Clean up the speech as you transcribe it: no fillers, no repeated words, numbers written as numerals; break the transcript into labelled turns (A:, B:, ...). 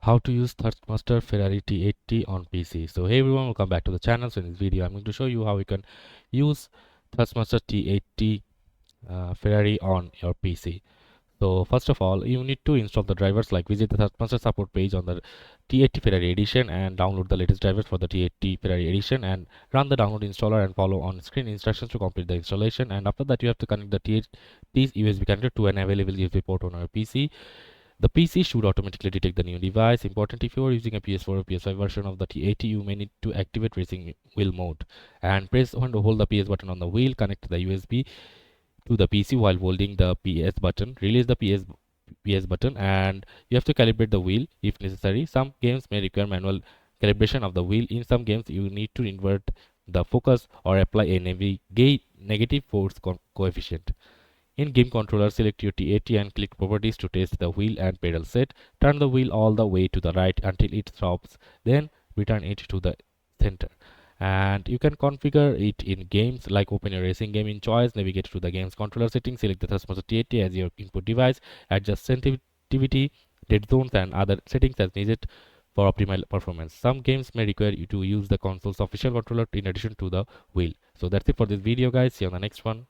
A: how to use Thrustmaster Ferrari T80 on PC. So hey everyone, welcome back to the channel. So in this video I'm going to show you how you can use Thrustmaster T80 Ferrari on your PC. So first of all, you need to install the drivers, like visit the Thrustmaster support page on the T80 Ferrari edition and download the latest drivers for the T80 Ferrari edition and run the download installer and follow on screen instructions to complete the installation. And after that you have to connect the T80's USB connector to an available USB port on your PC. The PC should automatically detect the new device. Important, if you are using a PS4 or PS5 version of the T80, you may need to activate racing wheel mode and press and hold the PS button on the wheel. Connect the USB to the PC while holding the PS button. Release the PS button and you have to calibrate the wheel if necessary. Some games may require manual calibration of the wheel. In some games, you need to invert the focus or apply a negative force coefficient. In game controller, select your T80 and click properties to test the wheel and pedal set. Turn the wheel all the way to the right until it stops, then return it to the center. And you can configure it in games, like open your racing game in choice, navigate to the game's controller settings, select the Thrustmaster T80 as your input device, adjust sensitivity, dead zones and other settings as needed for optimal performance. Some games may require you to use the console's official controller in addition to the wheel. So that's it for this video guys. See you on the next one.